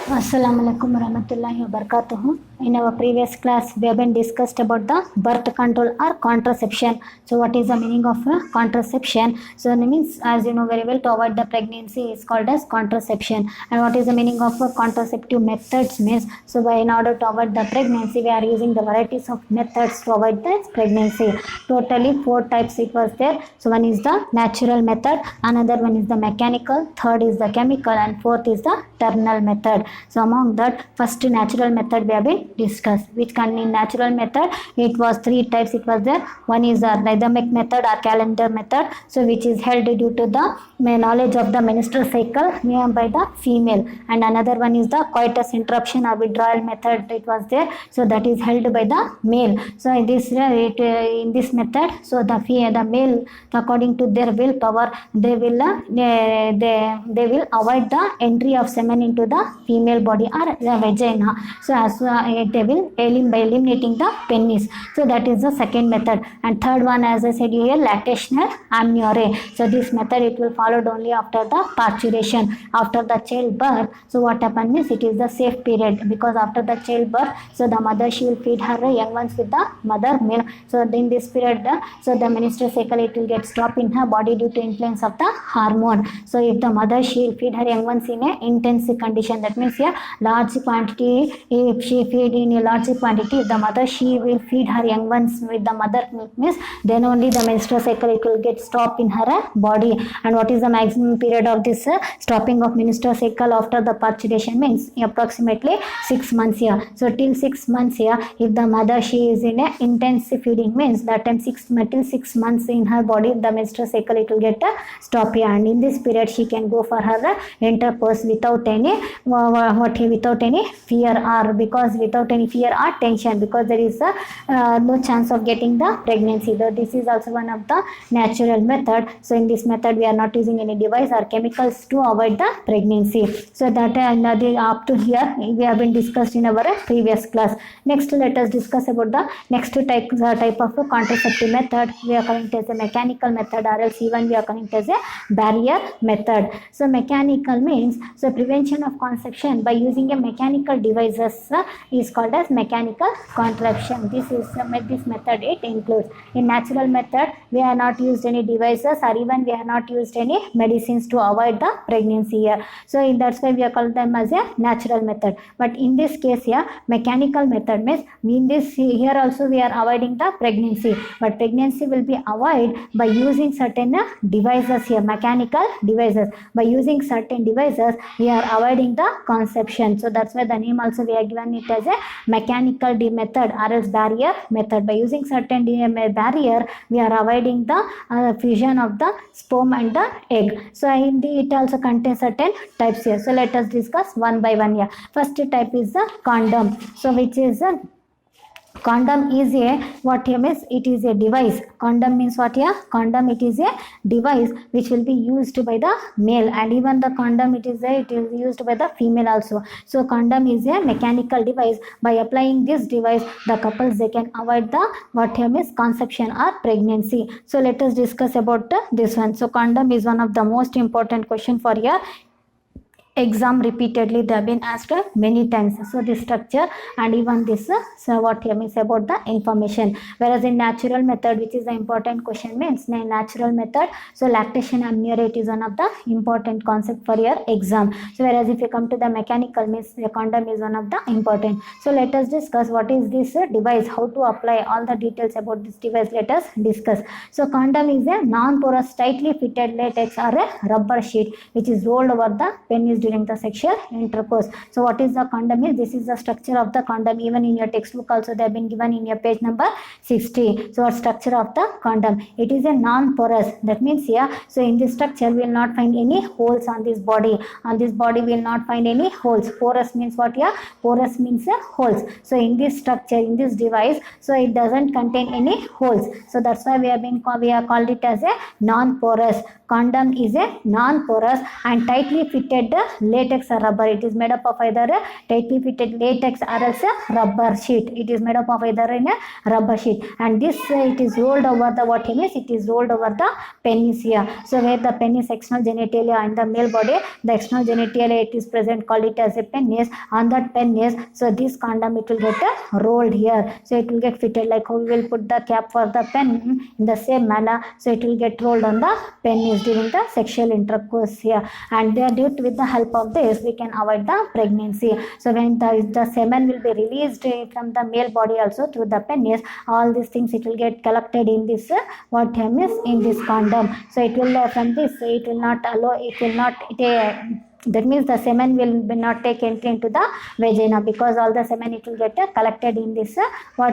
Assalamualaikum warahmatullahi wabarakatuh. In our previous class, we have been discussed about the birth control or contraception. So, what is the meaning of contraception? So, it means, as you know very well, to avoid the pregnancy is called as contraception. And what is the meaning of contraceptive methods means? So, in order to avoid the pregnancy, we are using the varieties of methods to avoid the pregnancy. Totally 4 types it was there. So, one is the natural method, another one is the mechanical, third is the chemical, and fourth is the terminal method. So among that, first natural method we have been discussed. Which can in natural method, it was 3 types it was there. One is the rhythmic method or calendar method, so which is held due to the knowledge of the menstrual cycle by the female, and another one is the coitus interruption or withdrawal method it was there, so that is held by the male. So in this method, so the male, according to their willpower, they will avoid the entry of semen into the female body or the vagina, so as they will by eliminating the penis. So that is the second method. And third one, as I said here, lactational amenorrhea. So this method it will followed only after the parturition, after the childbirth. So what happens is, it is the safe period, because after the childbirth, so the mother, she will feed her young ones with the mother milk. So in this period, so the menstrual cycle it will get stopped in her body due to influence of the hormone. So if the mother, she will feed her young ones in a intensive condition, that means a large quantity, if she feed in a large quantity, if the mother, she will feed her young ones with the mother milk means, then only the menstrual cycle it will get stopped in her body. And what is the maximum period of this stopping of menstrual cycle after the parturition means approximately 6 months here. So till 6 months here, if the mother, she is in a intensive feeding means, that time till 6 months in her body, the menstrual cycle it will get stop here, and in this period she can go for her intercourse without any without any fear, or because without any fear or tension, because there is no chance of getting the pregnancy. Though this is also one of the natural method. So in this method, we are not using any device or chemicals to avoid the pregnancy. So that up to here we have been discussed in our previous class. Next, let us discuss about the next type of contraceptive method. We are calling it as a mechanical method, or else even we are calling it as a barrier method. So mechanical means, so prevention of conception by using a mechanical devices is called as mechanical contraception. This method it includes. In natural method, we have not used any devices, or even we have not used any medicines to avoid the pregnancy here. So that's why we are called them as a natural method. But in this case here, mechanical method means, in this here also we are avoiding the pregnancy, but pregnancy will be avoided by using certain devices here, mechanical devices. By using certain devices, we are avoiding the conception. So that's why the name also we are given it as a mechanical method, or else barrier method. By using certain barrier, we are avoiding the fusion of the sperm and the egg. So it also contains certain types here. So let us discuss one by one here. First type is the condom. So which is a condom is a, what here means, it is a device. Condom means what here? Condom, it is a device which will be used by the male, and even the condom it is used by the female also. So condom is a mechanical device. By applying this device, the couples, they can avoid the, what here means, conception or pregnancy. So let us discuss about this one. So condom is one of the most important question for your exam. Repeatedly they have been asked many times. So this structure and even this, so what here means about the information. Whereas in natural method, which is the important question means, in natural method, so lactation amenorrhea is one of the important concept for your exam. So whereas if you come to the mechanical means, the condom is one of the important. So let us discuss what is this device, how to apply, all the details about this device let us discuss. So condom is a non-porous, tightly fitted latex or a rubber sheet which is rolled over the penis during the sexual intercourse. So what is the condom is? This is the structure of the condom. Even in your textbook also they have been given in your page number 60. So what structure of the condom? It is a non-porous. That means here, so in this structure we will not find any holes on this body. On this body we will not find any holes. Porous means what here? Porous means holes. So in this structure, in this device, so it doesn't contain any holes. So that's why we are called it as a non-porous. condom is a non-porous and tightly fitted latex or rubber. It is made up of either a tightly fitted latex or else a rubber sheet. It is made up of either in a rubber sheet, and this it is rolled over the what means it is rolled over the penis here. So where the penis external genitalia in the male body, the external genitalia it is present, call it as a penis. On that penis, so this condom it will get rolled here. So it will get fitted like how we will put the cap for the pen, in the same manner. So it will get rolled on the penis during the sexual intercourse here, and with the help of this we can avoid the pregnancy. So when the semen will be released from the male body also through the penis, all these things it will get collected in this what term is in this condom. So it will from this it will not allow, it will not that means the semen will not take entry into the vagina, because all the semen it will get collected in this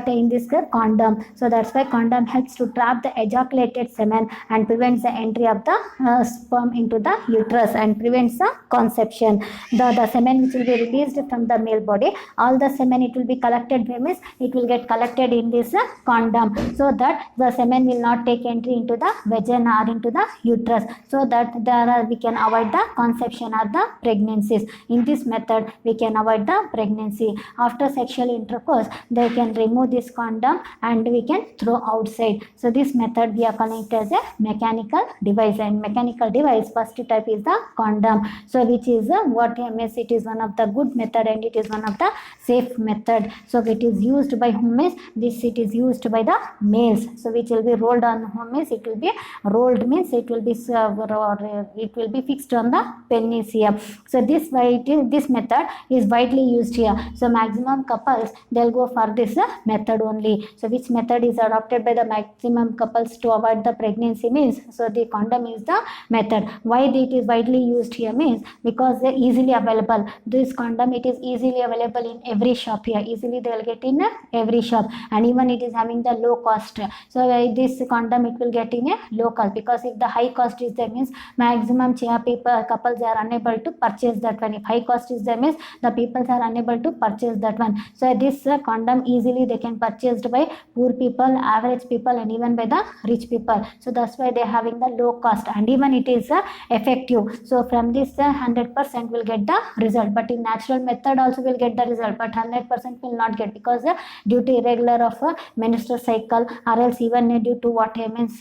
in this condom. So that's why condom helps to trap the ejaculated semen and prevents the entry of the sperm into the uterus and prevents the conception. The semen which will be released from the male body, all the semen it will be collected, means it will get collected in this condom, so that the semen will not take entry into the vagina or into the uterus, so that we can avoid the conception or the pregnancies. In this method we can avoid the pregnancy. After sexual intercourse they can remove this condom and we can throw outside. So this method we are calling it as a mechanical device, and mechanical device first type is the condom, so which is what means it is one of the good method and it is one of the safe method. So it is used by whom is this, it is used by the males, so which will be rolled on whom is it will be rolled, means it will be it will be fixed on the penis here. So this method is widely used here. So maximum couples they'll go for this method only. So which method is adopted by the maximum couples to avoid the pregnancy means, so the condom is the method. Why it is widely used here means because they easily available. This condom it is easily available in every shop here. Easily they will get in every shop, and even it is having the low cost. So this condom it will get in a low cost, because if the high cost is there means maximum couples are unable to purchase that one. If high cost is there means the people are unable to purchase that one. So this condom easily they can purchased by poor people, average people, and even by the rich people. So that's why they are having the low cost, and even it is effective. So from this 100% will get the result, but in natural method also will get the result, but 100% will not get, because due to irregular of menstrual cycle, or else even due to what means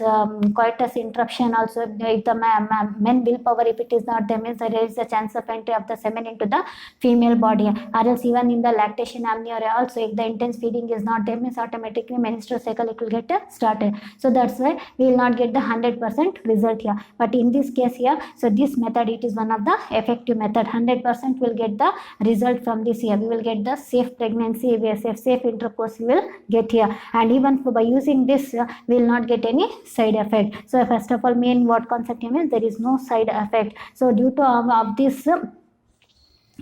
coitus interruption also, if the men willpower if it is not there means there is a chance of entry of the semen into the female body, or else even in the lactation amniorrhea also, if the intense feeding is not there means automatically menstrual cycle it will get started. So that's why we will not get the 100% result here. But in this case here, so this method it is one of the effective method. 100% will get the result from this here. We will get the safe pregnancy, safe intercourse we will get here, and even by using this we will not get any side effect. So first of all, main what concept means there is no side effect. So due to of this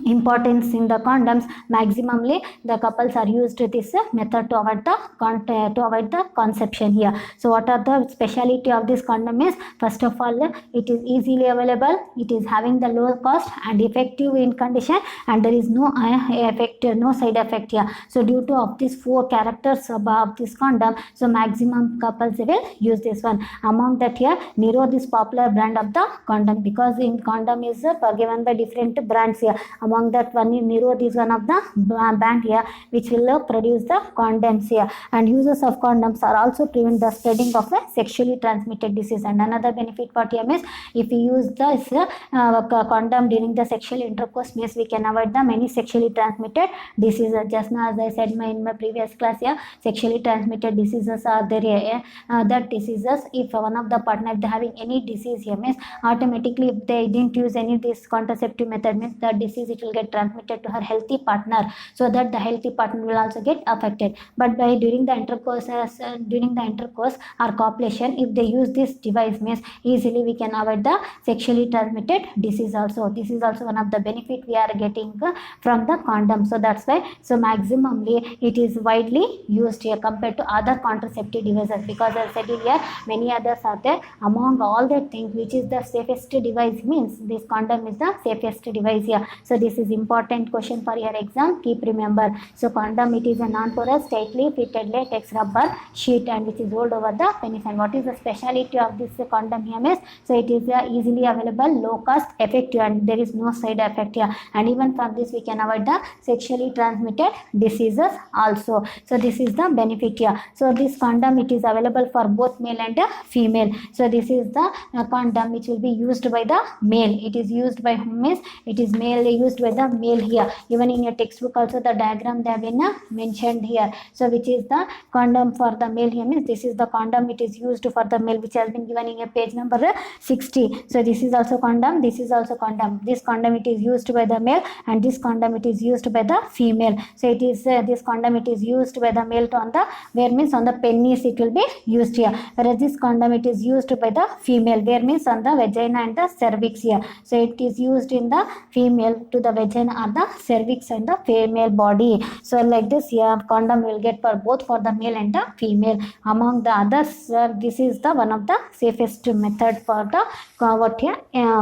importance in the condoms, maximally the couples are used this method to avoid the conception here. So what are the speciality of this condom is, first of all it is easily available, it is having the low cost and effective in condition, and there is no side effect here. So due to of these four characters of this condom, so maximum couples will use this one. Among that here, Nirod is popular brand of the condom, because in condom is given by different brands here. Among that one, Nirod is one of the brand here which will produce the condoms here. And users of condoms are also prevent the spreading of a sexually transmitted disease. And another benefit what here means, if we use this condom during the sexual intercourse means we can avoid the many sexually transmitted diseases. Just now as I said in my previous class here, sexually transmitted diseases are there here. That diseases, if one of the partner if they having any disease here means automatically if they didn't use any this contraceptive method means that disease it will get transmitted to her healthy partner, so that the healthy partner will also get affected. But by during the intercourse or copulation, if they use this device means easily we can avoid the sexually transmitted disease also. This is also one of the benefit we are getting from the condom. So that's why so maximally it is widely used here compared to other contraceptive devices, because as I said here many others are there. Among all the things which is the safest device means this condom is the safest device here. So this is important question for your exam. Keep remember. So condom, it is a non-porous, tightly fitted latex rubber sheet and which is rolled over the penis. And what is the speciality of this condom here is, so it is easily available, low cost, effective, and there is no side effect here. And even from this we can avoid the sexually transmitted diseases also. So this is the benefit here. So this condom, it is available for both male and female. So this is the condom which will be used by the male. It is used by whom is, it is male, used by the male here. Even in your textbook also the diagram they have been mentioned here. So which is the condom for the male here means this is the condom it is used for the male, which has been given in your page number 60. So this is also condom, this is also condom. This condom it is used by the male and this condom it is used by the female. So it is this condom it is used by the male on the where means on the penis it will be used here, whereas this condom it is used by the female where means on the vagina and the cervix here. So it is used in the female to the vagina or the cervix and the female body. So like this here condom will get for both for the male and the female. Among the others, this is the one of the safest method for the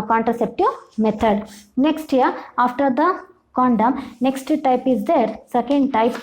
contraceptive method. Next here, after the condom, next type is there. Second type,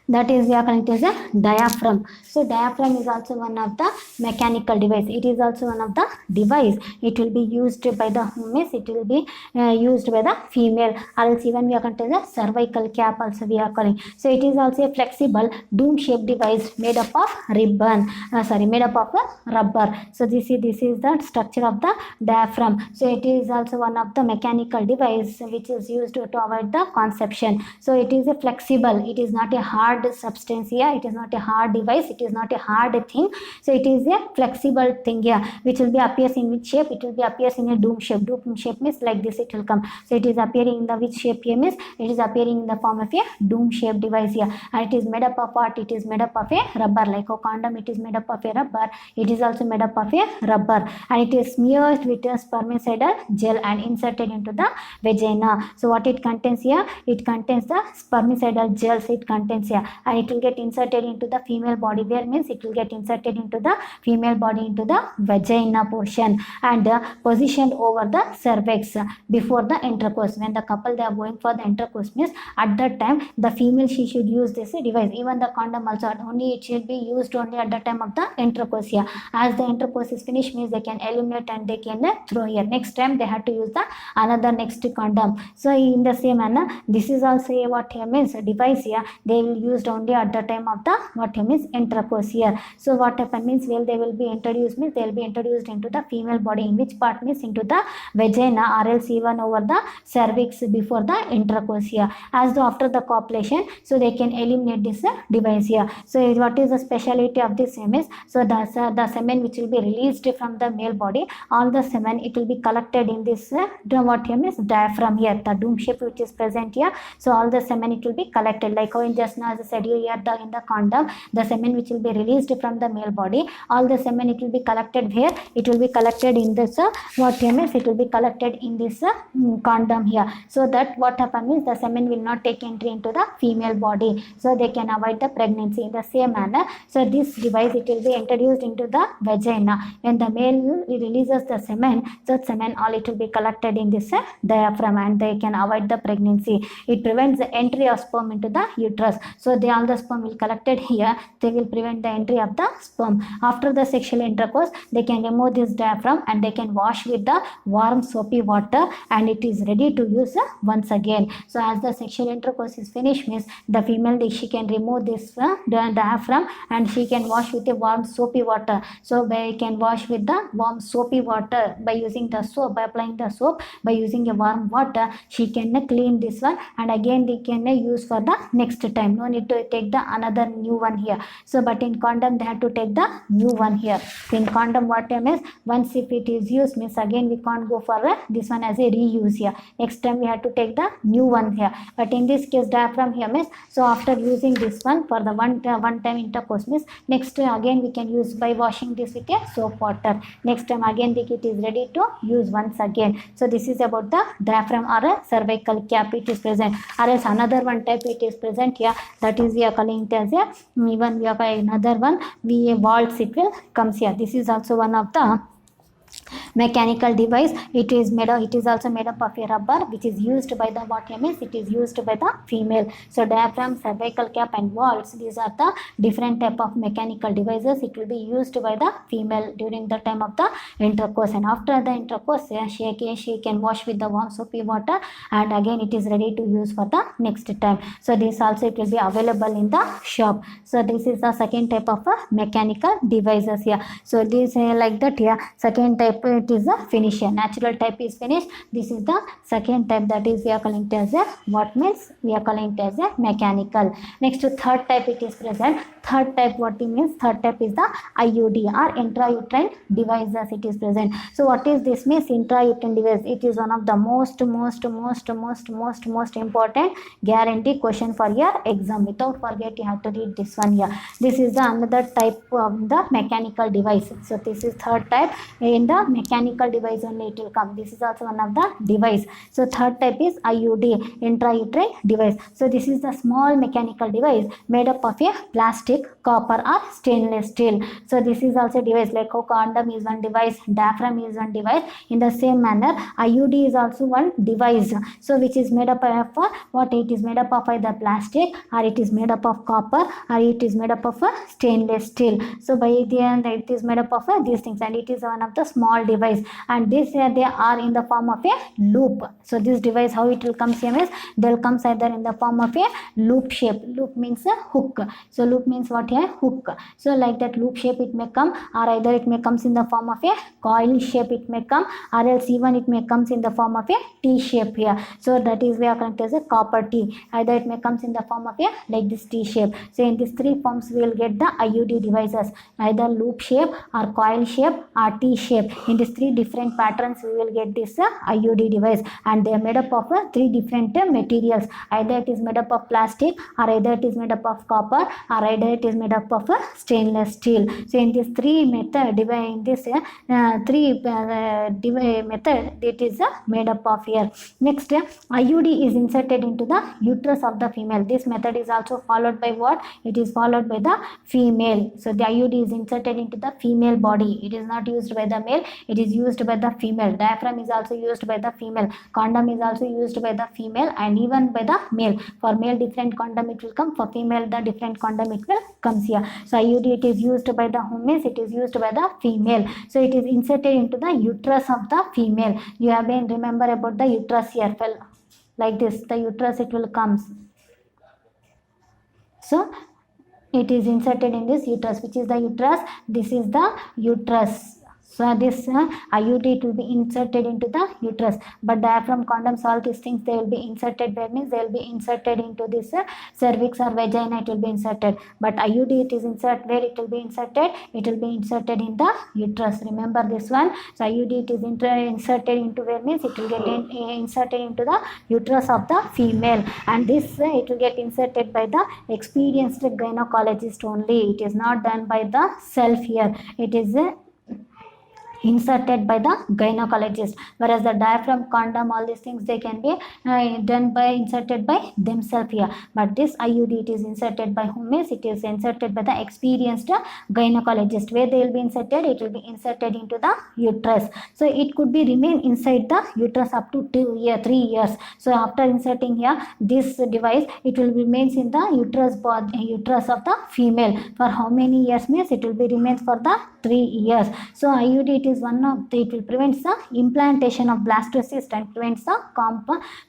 that is we are calling it as a diaphragm. So diaphragm is also one of the mechanical device. It is also one of the device. It will be used by the male. It will be used by the female. Or else even we are calling it as a cervical cap also we are calling. So it is also a flexible dome-shaped device made up of made up of a rubber. So this is the structure of the diaphragm. So it is also one of the mechanical device which is used to avoid the conception. So it is a flexible. It is not a hard substance here. It is not a hard device. It is not a hard thing. So it is a flexible thing here which will be appears in which shape? It will be appears in a dome shape. Dome shape means like this it will come. So it is appearing in the which shape here means it is appearing in the form of a dome shape device here, and it is made up of what? It is made up of a rubber. Like a condom it is made up of a rubber, it is also made up of a rubber, and it is smeared with a spermicidal gel and inserted into the vagina. So what it contains here? It contains the spermicidal gels it contains here, and it will get inserted into the female body. Where means it will get inserted into the female body into the vagina portion and positioned over the cervix before the intercourse. When the couple they are going for the intercourse means at that time the female she should use this device. Even the condom also only it should be used only at the time of the intercourse here. As the intercourse is finished means they can eliminate and they can throw here. Next time they have to use the another next condom. So in the same manner this is also a what here means a device here. They will used only at the time of the what here means intercourse here. So what happen means well they will be introduced means they will be introduced into the female body. In which part means into the vagina or else even over the cervix before the intercourse here. As though after the copulation so they can eliminate this device here. So what is the speciality of this semen? So the semen which will be released from the male body, all the semen it will be collected in this what here means diaphragm here, the dome shape which is present here. So all the semen it will be collected like how in just now as I said here in the condom the semen which will be released from the male body, all the semen it will be collected where? It will be collected in this what here means it will be collected in this condom here. So that what happen means the semen will not take entry into the female body, so they can avoid the pregnancy. In the same manner, so this device it will be introduced into the vagina. When the male releases the semen, so semen all it will be collected in this diaphragm and they can avoid the pregnancy. It prevents the entry of sperm into the uterus. So all the sperm will collected here, they will prevent the entry of the sperm. After the sexual intercourse they can remove this diaphragm and they can wash with the warm soapy water and it is ready to use once again. So as the sexual intercourse is finished means the female she can remove this diaphragm and she can wash with a warm soapy water. So they can wash with the warm soapy water by using the soap, by applying the soap, by using a warm water she can clean this one and again they can use for the next time. No need to take the another new one here. So but in condom they have to take the new one here. So in condom what time is once if it is used means again we can't go for this one as a reuse here. Next time we have to take the new one here. But in this case diaphragm here means so after using this one for the one time intercourse means next again we can use by washing this with a soap water. Next time again it is ready to use once again. So this is about the diaphragm or a cervical cap it is present, or else another one type it is present here, that is we are calling it as a even we are another one we waltz it will comes here. This is also one of the mechanical device. It is also made up of a rubber, which is used by the what means it is used by the female. So diaphragm, cervical cap and valves, these are the different type of mechanical devices. It will be used by the female during the time of the intercourse, and after the intercourse she can wash with the warm soapy water, and again it is ready to use for the next time. So this also it will be available in the shop. So this is the second type of mechanical devices here. So this like that here, second type it is a finisher. Natural type is finished. This is the second type, that is we are calling it as a what means we are calling it as a mechanical. Next to third type it is present. Third type, what it means, third type is the IUD or intrauterine devices it is present. So what is this means? Intrauterine device, it is one of the most important guarantee question for your exam. Without forget, you have to read this one here. This is the another type of the mechanical device. So this is third type. In the mechanical device only it will come. This is also one of the device. So third type is IUD, intrauterine device. So this is the small mechanical device made up of a plastic, copper or stainless steel. So this is also device like how condom is one device, diaphragm is one device. In the same manner, IUD is also one device. So which is made up of what? It is made up of either plastic, or it is made up of copper, or it is made up of stainless steel. So by the end it is made up of these things, and it is one of the small device, and this they are in the form of a loop. So this device, how it will come same as they will come either in the form of a loop shape. Loop means a hook. So loop means what here? Hook. So like that loop shape it may come, or either it may comes in the form of a coil shape it may come, or else even it may comes in the form of a T shape here. So that is we are connected as a copper T. Either it may comes in the form of a like this T shape. So in these three forms we will get the IUD devices, either loop shape or coil shape or T shape. In these three different patterns we will get this IUD device, and they are made up of three different materials. Either it is made up of plastic, or either it is made up of copper, or either it is made up of stainless steel. So in this three method, in this method, it is made up of here. Next, IUD is inserted into the uterus of the female. This method is also followed by what? It is followed by the female. So the IUD is inserted into the female body. It is not used by the male. It is used by the female. Diaphragm is also used by the female. Condom is also used by the female, and even by the male. For male different condom it will come. For female the different condom it will comes here. So IUD it is used by the means it is used by the female. So it is inserted into the uterus of the female. You have been remember about the uterus here, like this. The uterus it will comes. So it is inserted in this uterus. Which is the uterus? This is the uterus. So this IUD it will be inserted into the uterus, but diaphragm, condoms, all these things they will be inserted where means they will be inserted into this cervix or vagina it will be inserted. But IUD it is insert where it will be inserted? It will be inserted in the uterus. Remember this one. So IUD it is inserted into where means it will get inserted into the uterus of the female, and this it will get inserted by the experienced gynecologist only. It is not done by the self here. It is inserted by the gynecologist, whereas the diaphragm, condom, all these things they can be done by inserted by themselves here. But this IUD it is inserted by whom? Means it is inserted by the experienced gynecologist. Where they will be inserted? It will be inserted into the uterus. So it could be remain inside the uterus up to 3 years. So after inserting here this device, it will remains in the uterus of the female for how many years? Means it will be remains for the 3 years. So IUD it is one of the, it will prevent the implantation of blastocyst and prevents the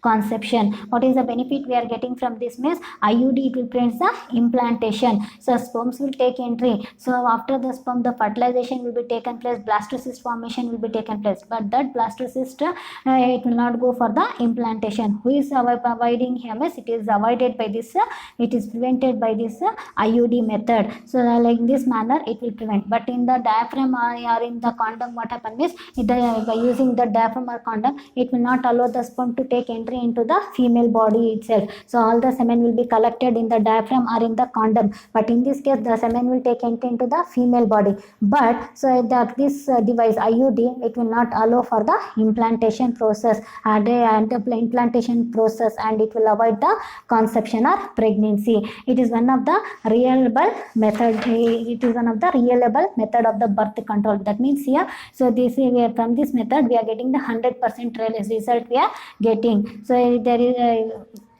conception. What is the benefit we are getting from this? Means IUD it will prevent the implantation. So sperms will take entry. So after the sperm, the fertilization will be taken place, blastocyst formation will be taken place. But that blastocyst it will not go for the implantation. Who is avoiding here? Means it is avoided by this. It is prevented by this IUD method. So like this manner it will prevent. But in the diaphragm or in the condom, what happens means by using the diaphragm or condom, it will not allow the sperm to take entry into the female body itself. So all the semen will be collected in the diaphragm or in the condom. But in this case, the semen will take entry into the female body. But so this device IUD, it will not allow for the implantation process and the implantation process, and it will avoid the conception or pregnancy. It is one of the reliable method. It is one of the reliable method of the birth control. That means here, so this from this method we are getting the 100% result we are getting. So there is a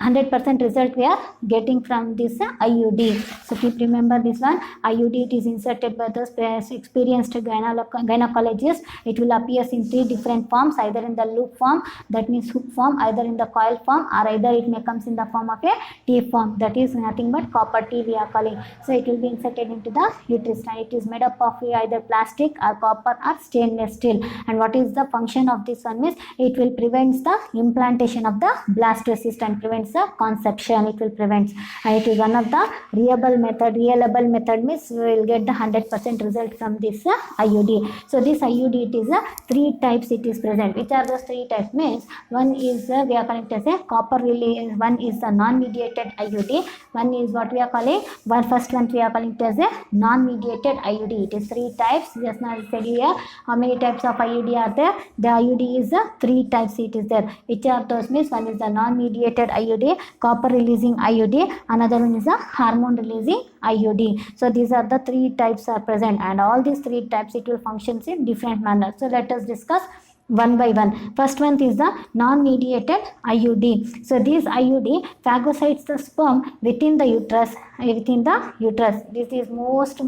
100% result we are getting from this IUD. So keep remember this one. IUD, it is inserted by the experienced gynecologist. It will appear in 3 different forms, either in the loop form, that means hook form, either in the coil form, or either it may comes in the form of a T form, that is nothing but copper T we are calling. So it will be inserted into the uterus and it is made up of either plastic or copper or stainless steel. And what is the function of this one means it will prevent the implantation of the blastocyst and prevents the conception. It will prevent, and it is one of the reliable method means we will get the 100% result from this IUD. So this IUD, it is 3 types it is present. Which are those 3 types means one is we are calling it as a copper release, one is the non-mediated IUD, one is what we are calling first one we are calling it as a non-mediated IUD. It is 3 types. Just now I said here how many types of IUD are there. The IUD is 3 types it is there. Which are those means one is the non-mediated IUD, copper releasing IUD, another one is a hormone releasing IUD. So these are the 3 types are present, and all these 3 types it will function in different manner. So let us discuss one by one. First one is the non-mediated IUD. So this IUD phagocytes the sperm within the uterus. This is most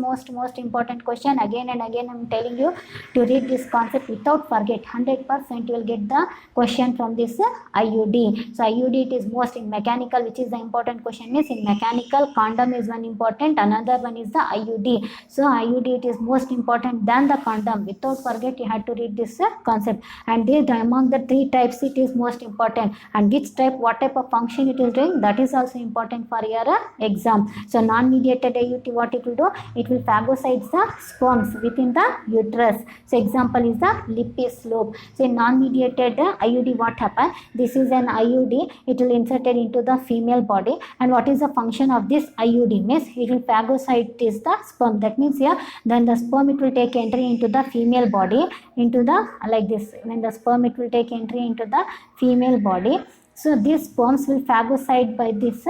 important question. Again and again I am telling you to read this concept without forget. 100% you will get the question from this IUD. So IUD, it is most in mechanical, which is the important question is in mechanical. Condom is one important, another one is the IUD. So IUD, it is most important than the condom. Without forget you have to read this concept. And this, among the 3 types it is most important, and which type, what type of function it is doing, that is also important for your exam. So non-mediated IUD, what it will do, it will phagocyte the sperms within the uterus. So example is the Lippis lobe. So in non-mediated IUD, what happens, this is an IUD, it will inserted into the female body, and what is the function of this IUD means it will phagocyte is the sperm. That means here then the sperm it will take entry into the female body, into the like this, when the sperm it will take entry into the female body. So these sperms will phagocyte by this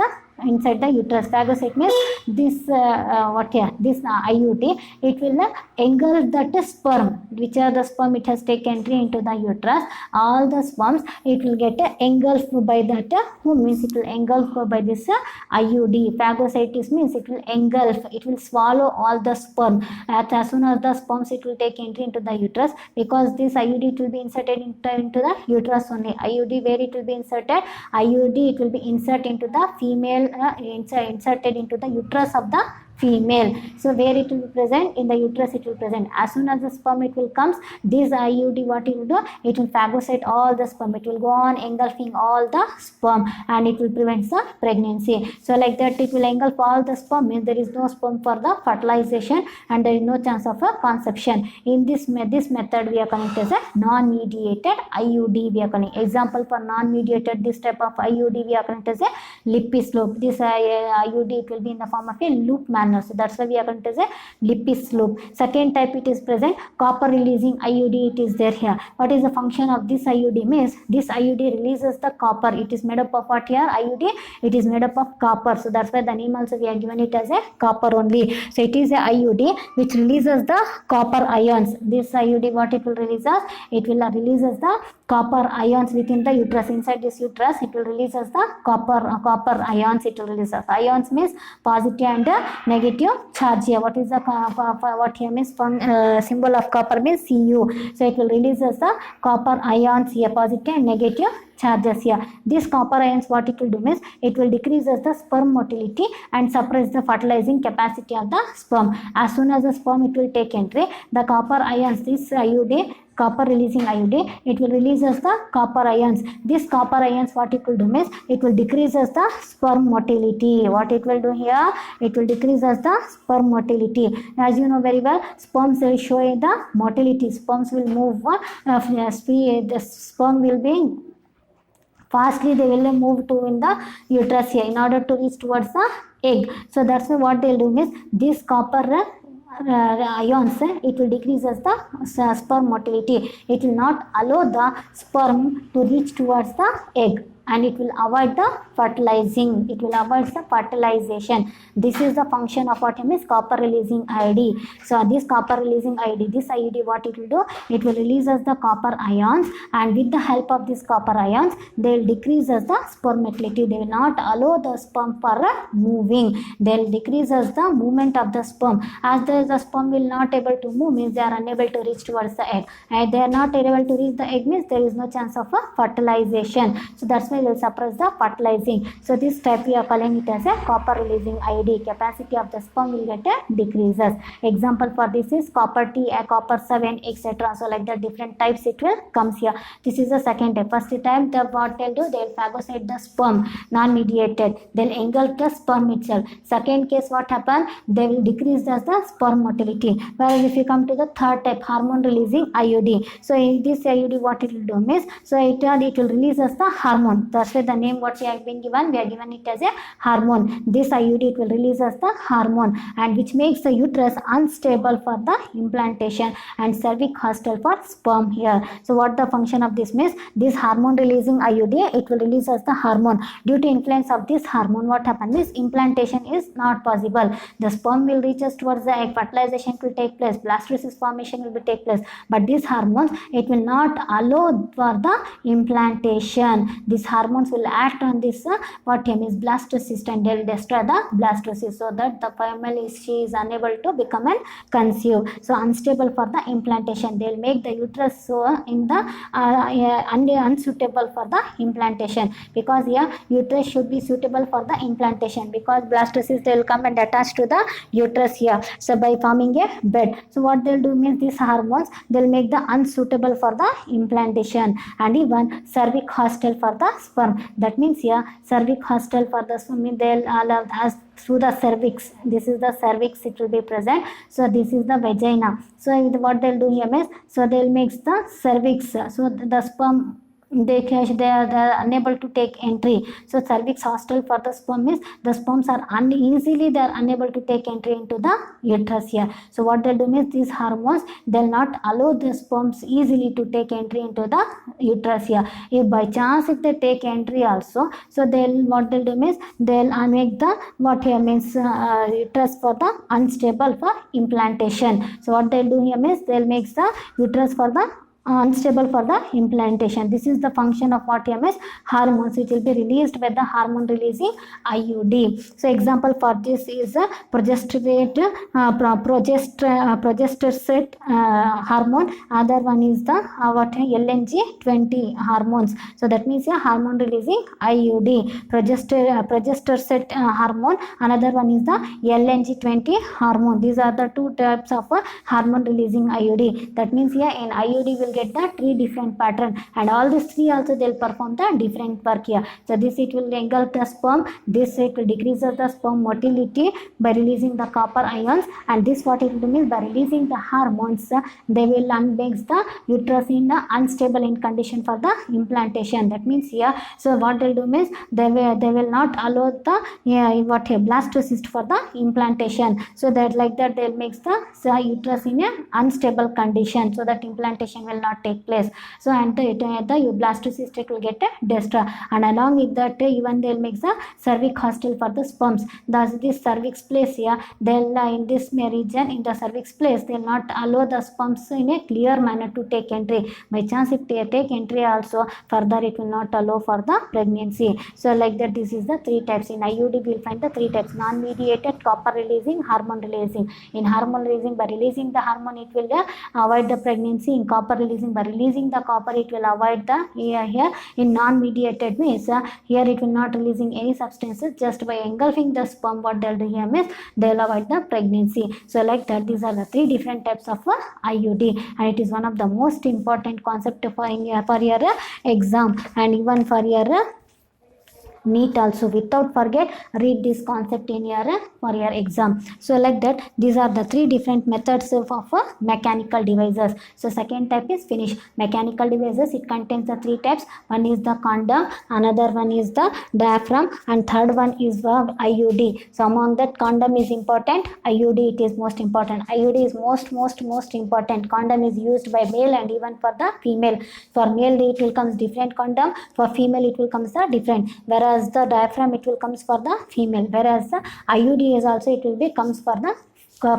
inside the uterus. Phagocyte means this this IUD, it will engulf that sperm, which are the sperm it has taken entry into the uterus. All the sperms it will get engulfed by that means it will engulf by this IUD. Phagocytes means it will engulf, it will swallow all the sperm. As soon as the sperms it will take entry into the uterus, because this IUD it will be inserted into the uterus only. IUD, where it will be inserted, IUD it will be inserted into the female inserted into the uterus of the female. So where it will be present, in the uterus it will present. As soon as the sperm it will comes, this IUD what it will do, it will phagocyte all the sperm. It will go on engulfing all the sperm, and it will prevent the pregnancy. So like that it will engulf all the sperm, means there is no sperm for the fertilization and there is no chance of a conception. In this method we are calling it as a non-mediated IUD. We are calling example for non-mediated this type of IUD we are calling it as a Lippis lobe. This IUD it will be in the form of a loop manner. So that's why we are calling it as a Lippis lobe. Second type it is present, copper releasing IUD it is there here. What is the function of this IUD means this IUD releases the copper. It is made up of what here, IUD, it is made up of copper. So that's why the name also we are given it as a copper only. So it is a IUD which releases the copper ions. This IUD what it will release us, it will releases the copper ions within the uterus. Inside this uterus it will releases the copper ions. It will release us. Ions means positive and negative charge here. What is the what here means from symbol of copper means Cu. So it will releases the copper ions here, positive and negative charges here. These copper ions what it will do means it will decreases the sperm motility and suppress the fertilizing capacity of the sperm. As soon as the sperm it will take entry, the copper ions, this IUD, copper releasing IUD, it will releases the copper ions. This copper ions what it will do means it will decreases the sperm motility. What it will do here, it will decreases the sperm motility. As you know very well, sperms will show the motility. Sperms will move, the sperm will be fastly they will move to in the uterus here in order to reach towards the egg. So that's why what they will do means this copper ions it will decrease as the sperm motility. It will not allow the sperm to reach towards the egg. and it will avoid the fertilizing. It will avoid the fertilization. This is the function of what is copper releasing IUD. So this copper releasing IUD, this IUD, what it will do? It will release us the copper ions, and with the help of these copper ions, they will decrease us the sperm motility. They will not allow the sperm for moving. They will decrease us the movement of the sperm. As the sperm will not able to move, means they are unable to reach towards the egg. And they are not able to reach the egg, means there is no chance of a fertilization. So that's why we will suppress the fertilizing. So this type we are calling it as a copper releasing IUD. Capacity of the sperm will get decreases. Example for this is copper T, copper 7, etc. So like the different types it will comes here. This is the second type. First type, the what they'll do, they'll phagocyte the sperm, non-mediated. They'll engulf the sperm itself. Second case, what happen? They will decrease the sperm motility. Whereas if you come to the third type, hormone releasing IUD. So in this IUD, what it will do means, so it will release us the hormone. That's why the name what we have been given, we are given it as a hormone. This IUD, it will release us the hormone, and which makes the uterus unstable for the implantation and cervix hostile for sperm here. So what the function of this means, this hormone releasing IUD, it will release us the hormone. Due to influence of this hormone, what happens is implantation is not possible. The sperm will reach us towards the egg, fertilization will take place, blastocyst formation will be take place, but these hormones, it will not allow for the implantation. These hormones will act on this what is blastocyst, and they will destroy the blastocyst, so that the female she is unable to become and conceive. So unstable for the implantation. They will make the uterus so in the unsuitable for the implantation, because here uterus should be suitable for the implantation, because blastocysts they will come and attach to the uterus here, so by forming a bed. So what they'll do means, these hormones they'll make the unsuitable for the implantation, and even cervix hostile for the sperm. That means here cervix hostile for the sperm, they'll allow as through the cervix. This is the cervix, it will be present. So this is the vagina. So what they'll do here is, so they'll make the cervix, so the sperm they are unable to take entry. So cervix hostile for the sperm is, the sperms are easily they are unable to take entry into the uterus here. So what they do is, these hormones they'll not allow the sperms easily to take entry into the uterus here. If by chance if they take entry also, so they'll what they'll do is, they'll make the what here means uterus for the unstable for implantation. So what they'll do here is, they'll make the uterus for the unstable for the implantation. This is the function of what is hormones, which will be released by the hormone releasing IUD. So example for this is progesterone, progesterone hormone. Other one is the what LNG20 hormones. So that means a hormone releasing IUD, progesterone hormone. Another one is the LNG20 hormone. These are the two types of hormone releasing IUD. That means here in IUD will get the three different pattern, and all these three also they'll perform the different work here. So this it will engulf the sperm, this it will decrease the sperm motility by releasing the copper ions, and this what it will mean, by releasing the hormones they will make the uterus in the unstable in condition for the implantation. That means here, so what they'll do means, they will not allow the blastocyst for the implantation, so that like that they'll make the uterus in a unstable condition, so that implantation will not take place. So and the blastocyst it will get destroyed, and along with that even they'll make the cervix hostile for the sperms. Thus this cervix place here, they'll in this region in the cervix place, they'll not allow the sperms in a clear manner to take entry. By chance if they take entry also, further it will not allow for the pregnancy. So like that, this is the three types. In IUD we will find the three types: non-mediated, copper releasing, hormone releasing. In hormone releasing, by releasing the hormone it will avoid the pregnancy. In copper releasing, by releasing the copper it will avoid the here. In non-mediated means here it will not releasing any substances, just by engulfing the sperm what they'll do here means, they'll avoid the pregnancy. So like that, these are the three different types of IUD, and it is one of the most important concept for your exam, and even for your NEET also. Without forget, read this concept in your for your exam. So like that, these are the three different methods of mechanical devices. So second type is finish. Mechanical devices, it contains the three types. One is the condom, another one is the diaphragm, and third one is the IUD. So among that, condom is important, IUD it is most important. IUD is most important. Condom is used by male and even for the female. For male it will comes different condom, for female it will comes the different, whereas the diaphragm it will comes for the female, whereas the IUD is also it will be comes for the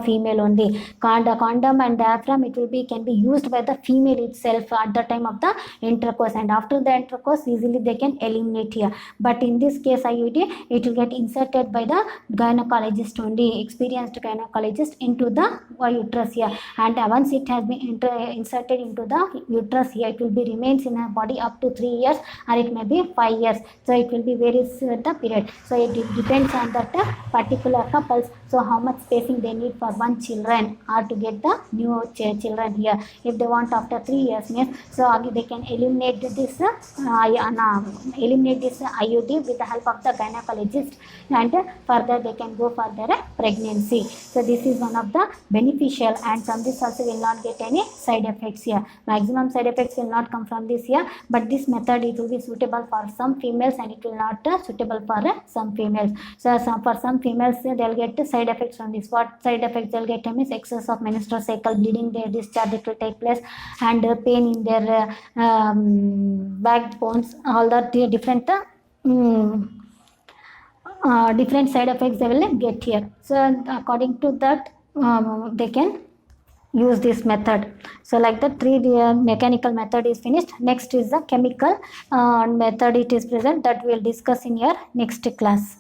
female only. Condom and diaphragm it will be can be used by the female itself at the time of the intercourse, and after the intercourse easily they can eliminate here. But in this case IUD it will get inserted by the gynecologist only, experienced gynecologist into the uterus here, and once it has been inserted into the uterus here, it will be remains in her body up to 3 years, or it may be 5 years. So it will be varies the period. So it depends on that particular couples. So how much spacing they need for one children or to get the new children here. If they want after 3 years means, so they can eliminate this IUD with the help of the gynecologist, and further they can go for their pregnancy. So this is one of the beneficial, and from this also will not get any side effects here. Maximum side effects will not come from this here, but this method it will be suitable for some females and it will not suitable for some females. So for some females they'll get side effects from this. What side effects they'll get means excess of menstrual cycle, bleeding, their discharge it will take place, and pain in their backbones, all that different different side effects they will get here. So according to that they can use this method. So like the three mechanical method is finished. Next is the chemical method it is present, that we will discuss in your next class.